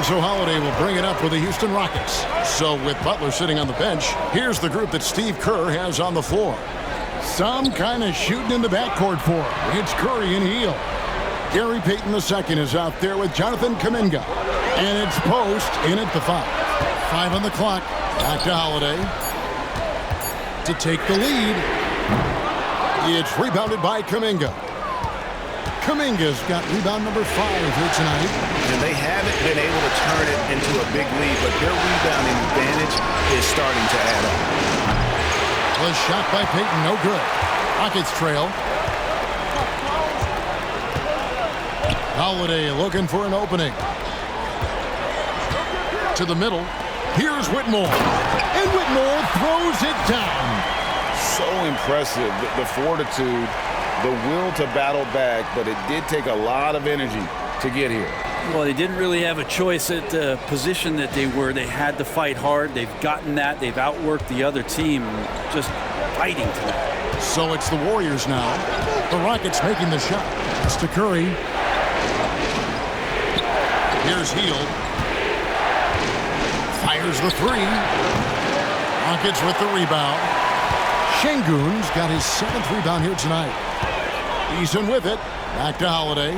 And so Holiday will bring it up for the Houston Rockets. So with Butler sitting on the bench, here's the group that Steve Kerr has on the floor. Some kind of shooting in the backcourt for him. It's Curry and Hield. Gary Payton II is out there with Jonathan Kuminga. And it's Post in at the 5. 5 on the clock. Back to Holiday to take the lead. It's rebounded by Kuminga. Kuminga's got rebound number 5 here tonight. And they haven't been able to turn it into a big lead, but their rebounding advantage is starting to add up. The shot by Payton, no good. Rockets trail. Holiday looking for an opening. To the middle. Here's Whitmore. And Whitmore throws it down. So impressive, the fortitude, the will to battle back, but it did take a lot of energy to get here. Well, they didn't really have a choice at the position that they were. They had to fight hard. They've gotten that. They've outworked the other team, just fighting tonight. So it's the Warriors now. The Rockets making the shot. It's to Curry. Here's Hield. Fires the 3. Rockets with the rebound. Şengün's got his 7th rebound here tonight. Eason with it. Back to Holiday.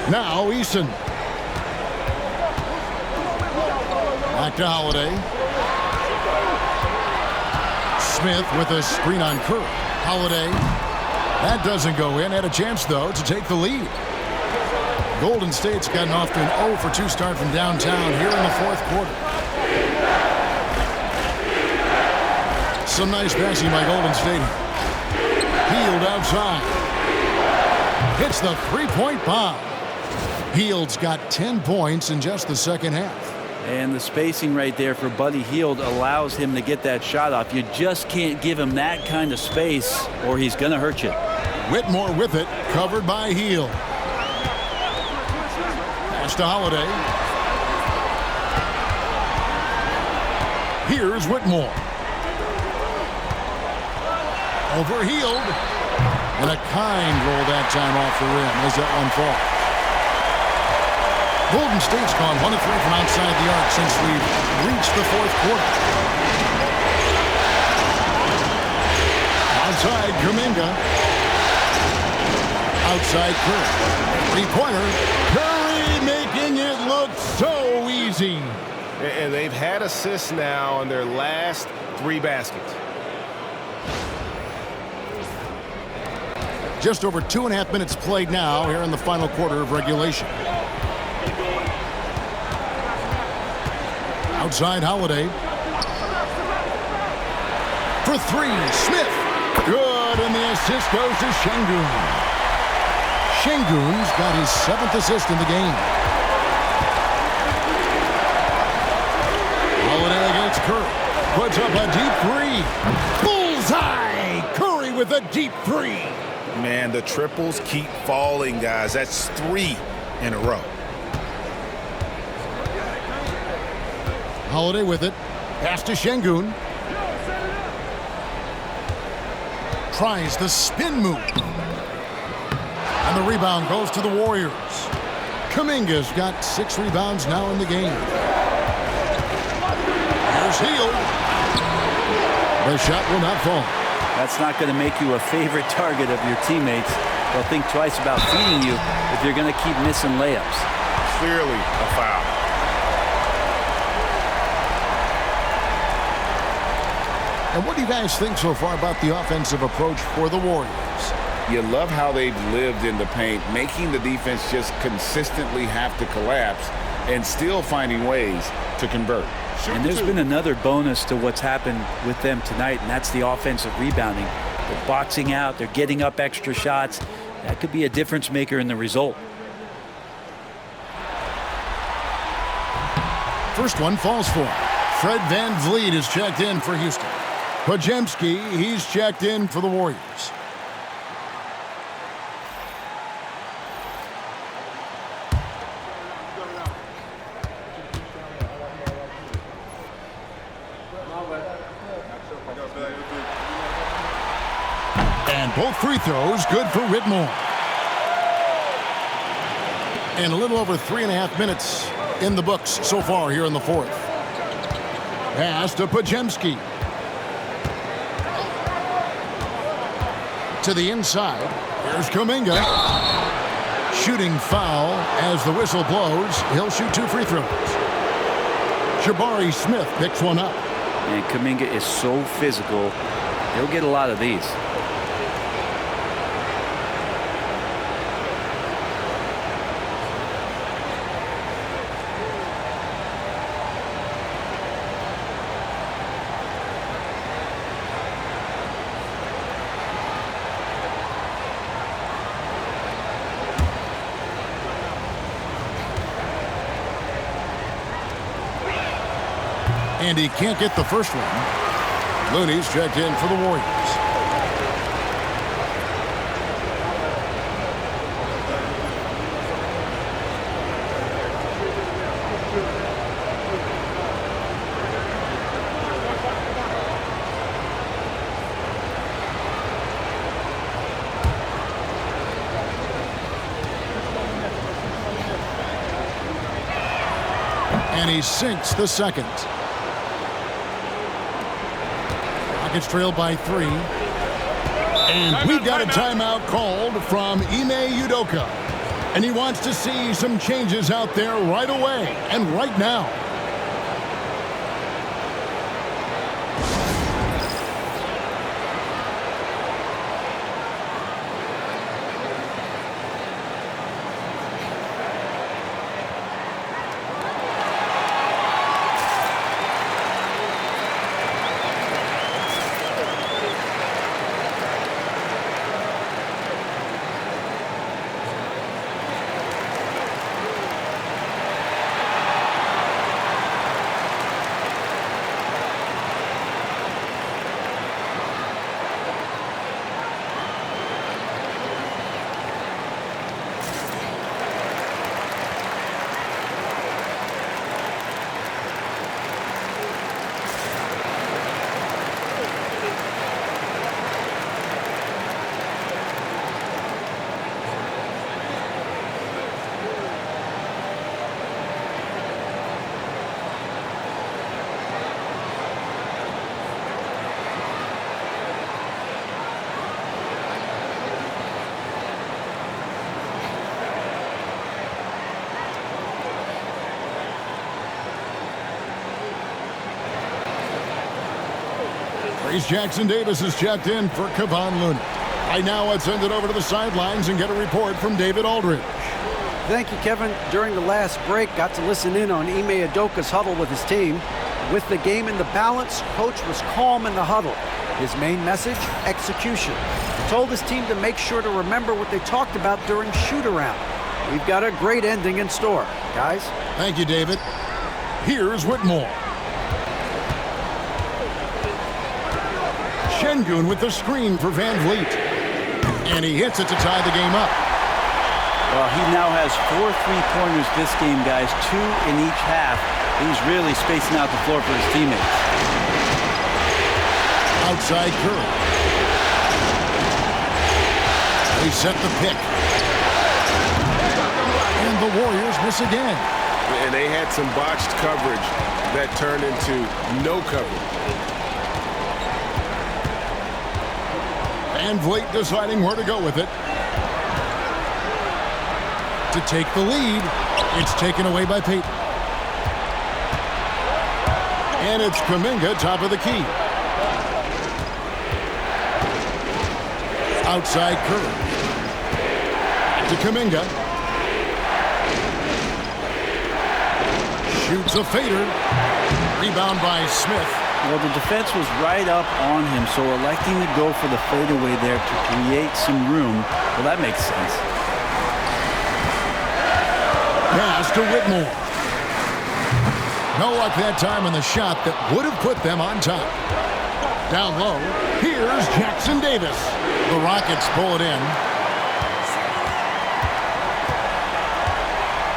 Now Eason. Back to Holiday. Smith with a screen on Kerr. Holiday. That doesn't go in. Had a chance, though, to take the lead. Golden State's gotten off to an 0-for-2 start from downtown here in the 4th quarter. Some nice passing by Golden State. Hield outside. Hits the 3-point bomb. Hield's got 10 points in just the second half. And the spacing right there for Buddy Hield allows him to get that shot off. You just can't give him that kind of space or he's going to hurt you. Whitmore with it, covered by Hield. Pass to Holiday. Here's Whitmore. Over Hield. And a kind roll that time off the rim as that one falls. Golden State's gone 1 of 3 from outside the arc since we've reached the 4th quarter. Outside Kuminga. Outside Curry. 3-pointer. Curry making it look so easy. And they've had assists now in their last 3 baskets. Just over 2.5 minutes played now here in the final quarter of regulation. Outside Holiday. For 3, Smith. Good, and the assist goes to Şengün. Şengün's got his 7th assist in the game. Holiday against Curry. Puts up a deep 3. Bullseye! Curry with a deep 3. Man, the triples keep falling, guys. That's 3 in a row. Holiday with it. Pass to Şengün. Tries the spin move. And the rebound goes to the Warriors. Kuminga's got 6 rebounds now in the game. Here's Hield. The shot will not fall. That's not going to make you a favorite target of your teammates. They'll think twice about feeding you if you're going to keep missing layups. Clearly a foul. And what do you guys think so far about the offensive approach for the Warriors? You love how they've lived in the paint, making the defense just consistently have to collapse and still finding ways to convert. And there's been another bonus to what's happened with them tonight, and that's the offensive rebounding. They're boxing out. They're getting up extra shots. That could be a difference maker in the result. First one falls for him. Fred VanVleet is checked in for Houston. Podziemski, he's checked in for the Warriors. And both free throws good for Whitmore. And a little over 3.5 minutes in the books so far here in the fourth. Pass to Pajemski. To the inside. Here's Kuminga. Shooting foul as the whistle blows. He'll shoot 2 free throws. Jabari Smith picks one up. And Kuminga is so physical. He'll get a lot of these. And he can't get the first one. Looney's checked in for the Warriors. And he sinks the second. Rockets trailed by 3. And we've got a timeout called from Ime Udoka. And he wants to see some changes out there right away and right now. Trace Jackson-Davis is checked in for Kevon Looney. Right now, let's send it over to the sidelines and get a report from David Aldridge. Thank you, Kevin. During the last break, got to listen in on Ime Udoka's huddle with his team. With the game in the balance, coach was calm in the huddle. His main message, execution. He told his team to make sure to remember what they talked about during shoot-around. We've got a great ending in store, guys. Thank you, David. Here's Whitmore. Şengün with the screen for Van Vliet. And he hits it to tie the game up. Well, he now has 4 3-pointers this game, guys, 2 in each half. He's really spacing out the floor for his teammates. Outside Curry. They set the pick. And the Warriors miss again. And they had some botched coverage that turned into no coverage. Van Vliet deciding where to go with it. To take the lead. It's taken away by Payton. And it's Kuminga, top of the key. Outside Curry. To Kuminga. Shoots a fader. Rebound by Smith. Well, the defense was right up on him, so electing to go for the fadeaway there to create some room, well, that makes sense. Pass to Whitmore. No luck that time on the shot that would have put them on top. Down low, here's Jackson-Davis. The Rockets pull it in.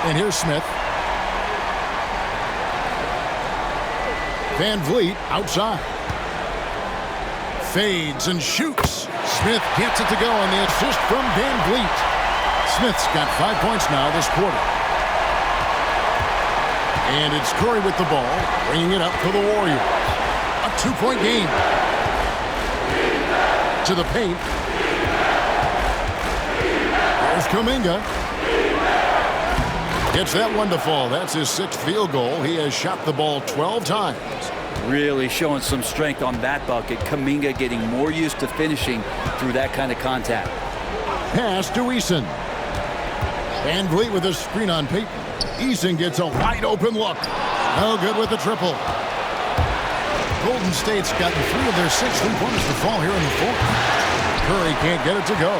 And here's Smith. Van Vliet outside. Fades and shoots. Smith gets it to go on the assist from Van Vliet. Smith's got 5 points now this quarter. And it's Curry with the ball, bringing it up for the Warriors. A 2-point game. To the paint. There's Kuminga. Gets that one to fall. That's his 6th field goal. He has shot the ball 12 times. Really showing some strength on that bucket. Kuminga getting more used to finishing through that kind of contact. Pass to Eason. Van Vliet with a screen on Payton. Eason gets a wide open look. No good with the triple. Golden State's gotten 3 of their 6 3-pointers to fall here in the 4th. Curry can't get it to go.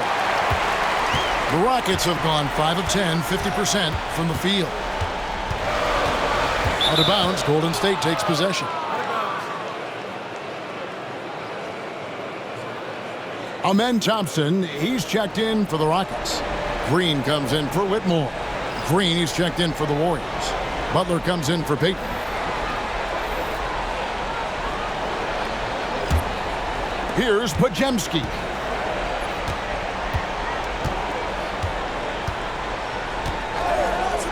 The Rockets have gone 5 of 10, 50% from the field. Out of bounds, Golden State takes possession. Amen Thompson, he's checked in for the Rockets. Green comes in for Whitmore. Green, he's checked in for the Warriors. Butler comes in for Payton. Here's Podziemski.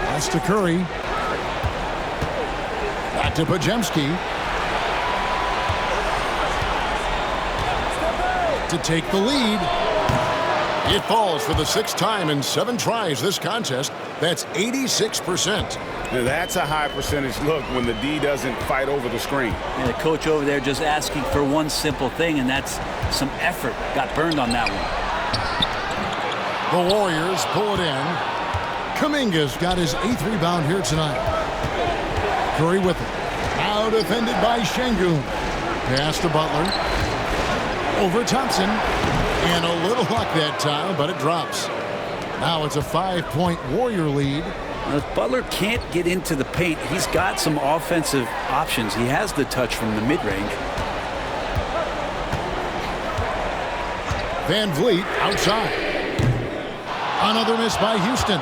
Pass to Curry. Back to Podziemski. To take the lead. It falls for the 6th time in 7 tries this contest. That's 86%. Now that's a high percentage look when the D doesn't fight over the screen. And the coach over there just asking for one simple thing, and that's some effort. Got burned on that one. The Warriors pull it in. Kuminga's got his 8th rebound here tonight. Curry with it. Now defended by Şengün. Pass to Butler. Over Thompson. And a little luck that time, but it drops. Now it's a 5-point Warrior lead. If Butler can't get into the paint, he's got some offensive options. He has the touch from the mid-range. Van Vliet outside. Another miss by Houston.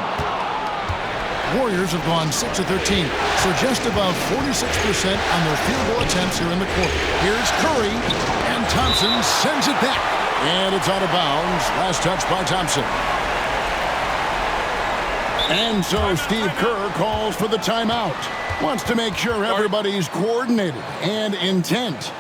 Warriors have gone 6 of 13, so just above 46% on their field goal attempts here in the quarter. Here's Curry, and Thompson sends it back. And it's out of bounds. Last touch by Thompson. And so Steve Kerr calls for the timeout. Wants to make sure everybody's coordinated and intent.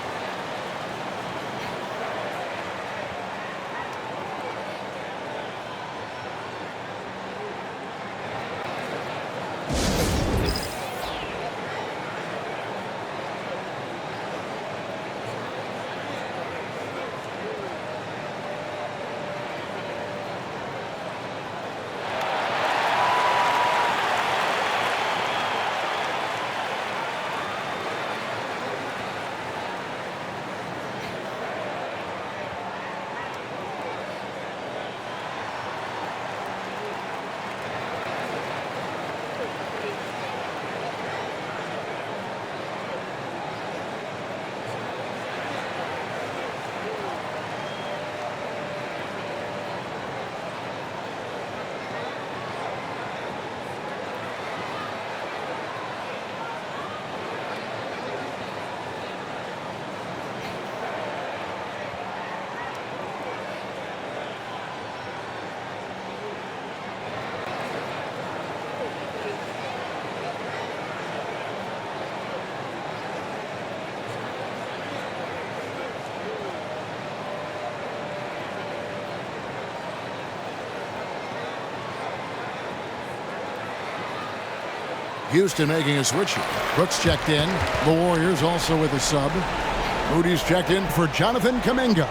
Houston making a switch. Brooks checked in. The Warriors also with a sub. Moody's checked in for Jonathan Kuminga.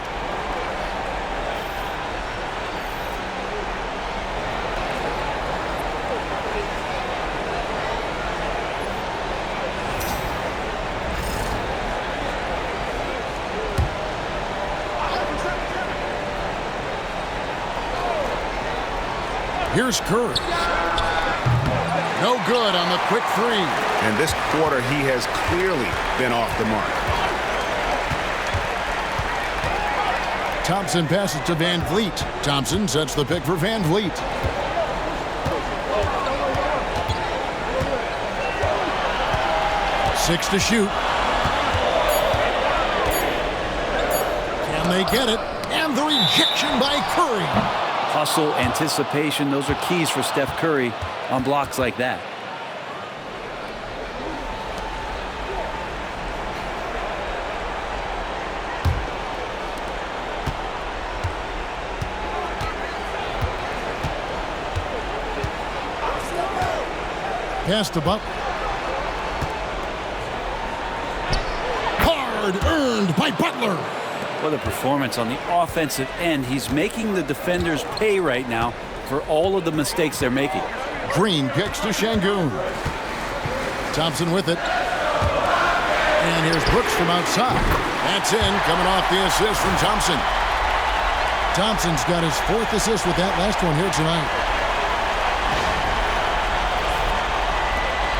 Here's Curry. No good on the quick 3. And this quarter, he has clearly been off the mark. Thompson passes to Van Vliet. Thompson sets the pick for Van Vliet. Six to shoot. Can they get it? And the rejection by Curry. Hustle, anticipation, those are keys for Steph Curry on blocks like that. Pass to Butler. Hard earned by Butler. What a performance on the offensive end. He's making the defenders pay right now for all of the mistakes they're making. Green kicks to Şengün. Thompson with it. And here's Brooks from outside. That's in, coming off the assist from Thompson. Thompson's got his 4th assist with that last one here tonight.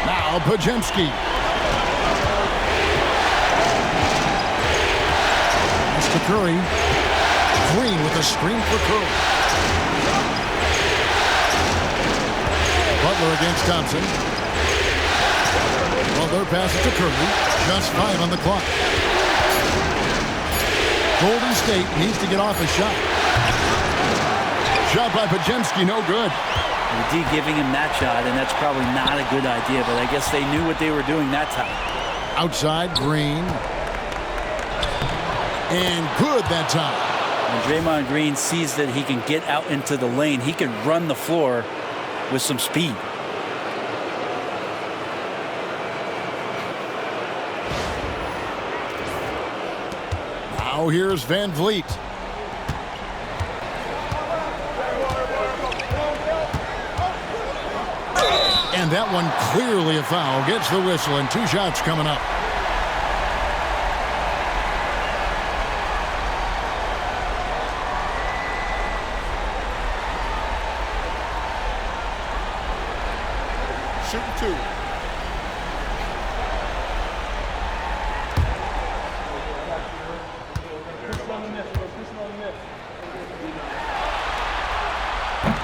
Now Podziemski. That's to Curry. Green with a screen for Curry. Butler against Thompson. Butler passes to Curry. Just 5 on the clock. Golden State needs to get off a shot. Shot by Podziemski, no good. The D giving him that shot, and that's probably not a good idea, but I guess they knew what they were doing that time. Outside, Green. And good that time. When Draymond Green sees that he can get out into the lane, he can run the floor with some speed. Now here's Van Vliet. And that one clearly a foul. Gets the whistle, and 2 shots coming up. Shooting 2.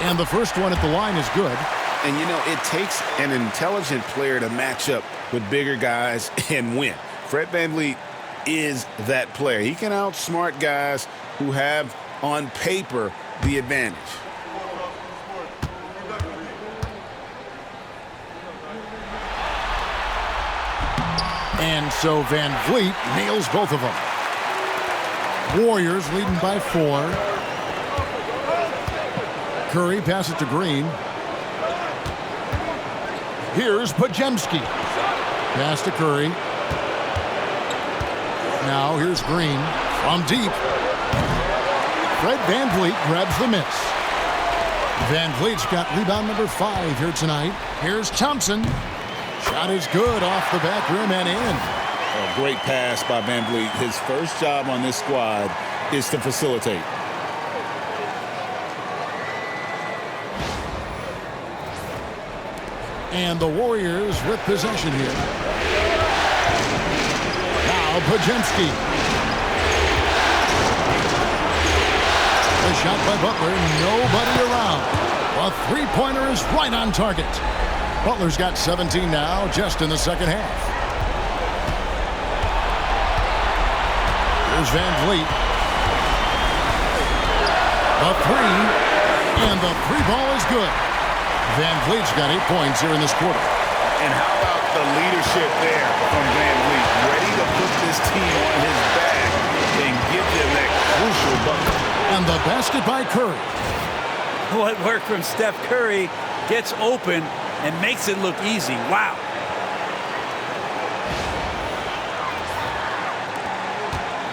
And the first one at the line is good. And, you know, it takes an intelligent player to match up with bigger guys and win. Fred VanVleet is that player. He can outsmart guys who have, on paper, the advantage. And so Van Vliet nails both of them. Warriors leading by 4. Curry passes to Green. Here's Podziemski. Pass to Curry. Now here's Green from deep. Fred VanVleet grabs the miss. VanVleet's got rebound number 5 here tonight. Here's Thompson. Shot is good off the back rim and in. A great pass by VanVleet. His first job on this squad is to facilitate. And the Warriors with possession here. Now Podziemski. The shot by Butler, nobody around. A 3-pointer is right on target. Butler's got 17 now, just in the second half. Here's VanVleet. A 3, and the 3 ball is good. VanVleet's got 8 points here in this quarter. And how about the leadership there from VanVleet? Ready to put this team on his back and give them that crucial bucket. And the basket by Curry. What work from Steph Curry gets open and makes it look easy. Wow.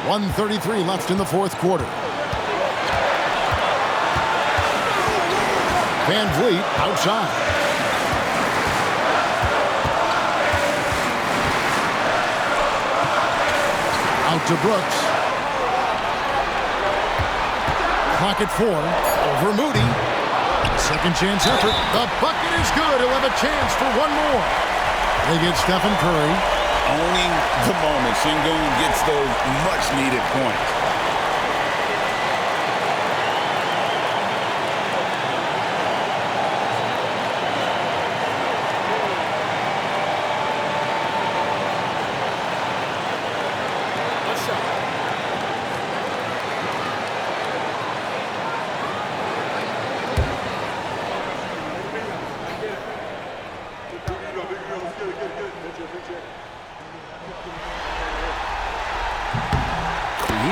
.133 left in the fourth quarter. VanVleet outside. Out to Brooks. Clock at 4. Over Moody. Second chance effort. The bucket is good. He'll have a chance for one more. They get Stephen Curry. Owning the moment. Şengün gets those much-needed points.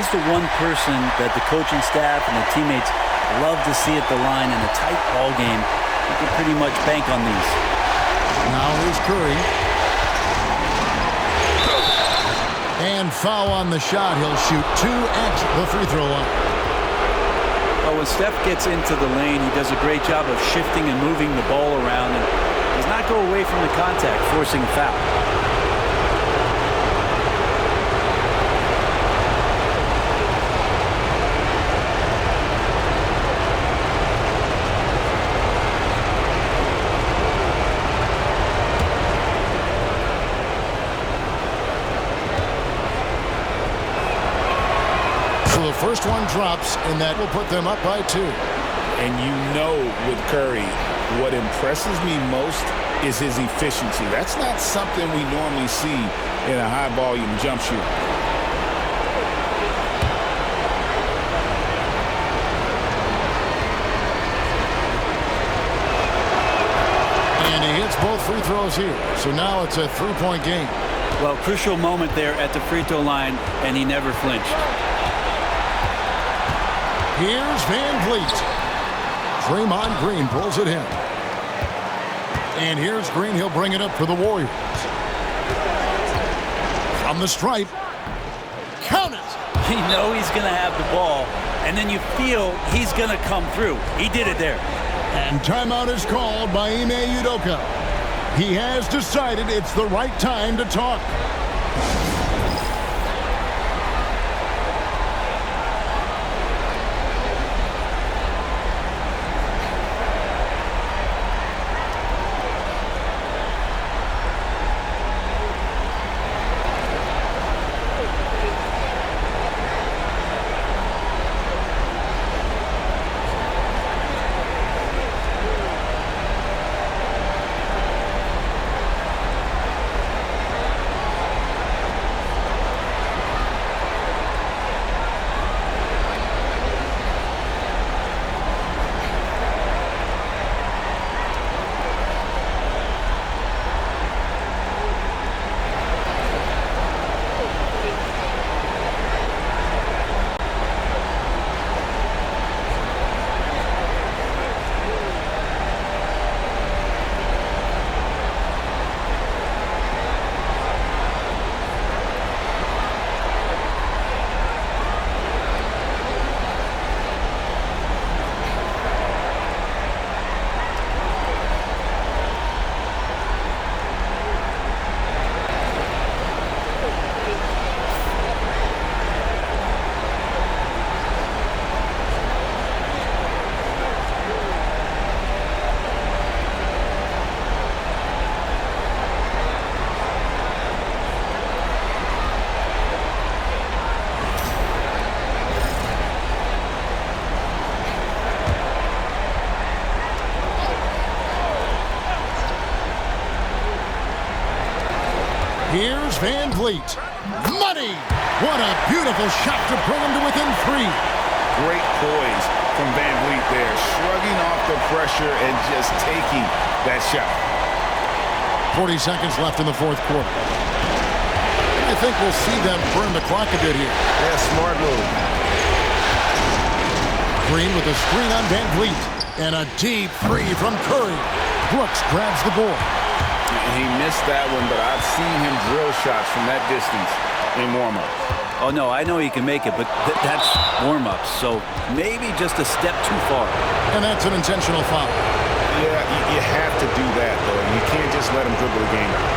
He's the one person that the coaching staff and the teammates love to see at the line in a tight ball game. You can pretty much bank on these. Now here's Curry. And foul on the shot. He'll shoot 2 at the free throw line. When Steph gets into the lane, he does a great job of shifting and moving the ball around and does not go away from the contact, forcing a foul. The first one drops, and that will put them up by 2. And you know with Curry, what impresses me most is his efficiency. That's not something we normally see in a high-volume jump shooter. And he hits both free throws here. So now it's a 3-point game. Well, crucial moment there at the free throw line, and he never flinched. Here's Van Vliet. Draymond Green pulls it in. And here's Green. He'll bring it up for the Warriors. From the stripe. Count it. You know he's going to have the ball, and then you feel he's going to come through. He did it there. And timeout is called by Ime Udoka. He has decided it's the right time to talk. Here's Van Vliet. Money! What a beautiful shot to bring him to within 3. Great poise from Van Vliet there, shrugging off the pressure and just taking that shot. 40 seconds left in the fourth quarter. I think we'll see them burn the clock a bit here. Yeah, smart move. Green with a screen on Van Vliet. And a deep 3 from Curry. Brooks grabs the board. He missed that one, but I've seen him drill shots from that distance in warm-ups. Oh, no, I know he can make it, but that's warm-ups, so maybe just a step too far. And that's an intentional foul. Yeah, you have to do that, though. You can't just let him dribble the game out.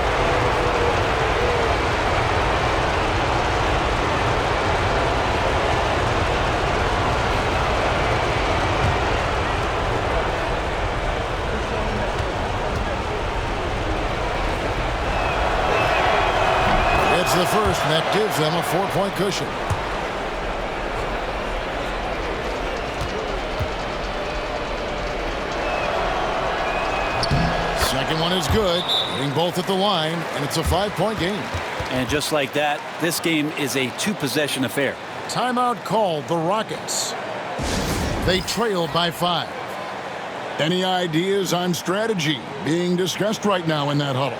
The first, and that gives them a 4-point cushion. Second one is good, hitting both at the line, and it's a 5-point game. And just like that, this game is a 2-possession affair. Timeout called the Rockets. They trail by 5. Any ideas on strategy being discussed right now in that huddle?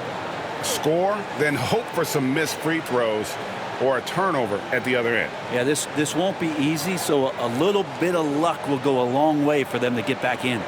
Score, then hope for some missed free throws or a turnover at the other end. Yeah, this won't be easy, so a little bit of luck will go a long way for them to get back in.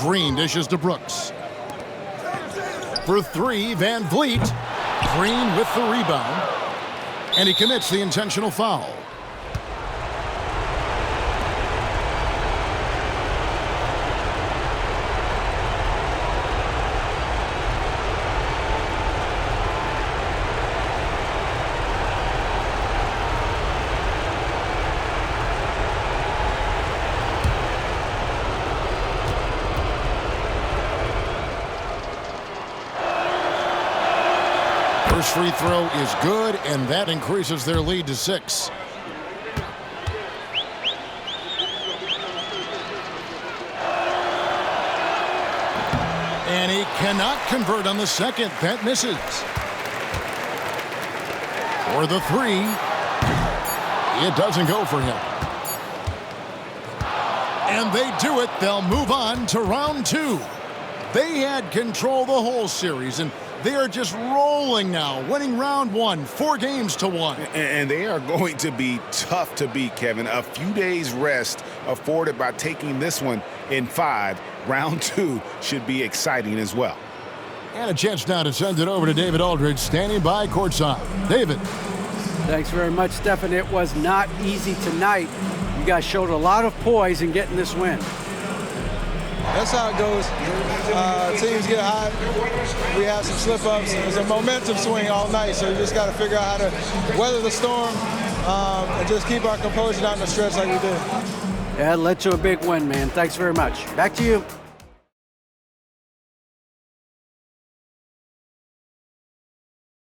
Green dishes to Brooks. For three, Van Vliet. Green with the rebound. And he commits the intentional foul. First free throw is good, and that increases their lead to 6. And he cannot convert on the second. That misses. For the 3, it doesn't go for him. And they do it. They'll move on to round 2. They had control the whole series, and they are just rolling now, winning round 1, 4 games to 1. And they are going to be tough to beat, Kevin. A few days rest afforded by taking this one in 5. Round 2 should be exciting as well. And a chance now to send it over to David Aldridge, standing by courtside. David. Thanks very much, Stephen. It was not easy tonight. You guys showed a lot of poise in getting this win. That's how it goes. Teams get hot. We have some slip-ups. It's a momentum swing all night, so you just got to figure out how to weather the storm and just keep our composure down the stretch like we did. Yeah, it led to a big win, man. Thanks very much. Back to you.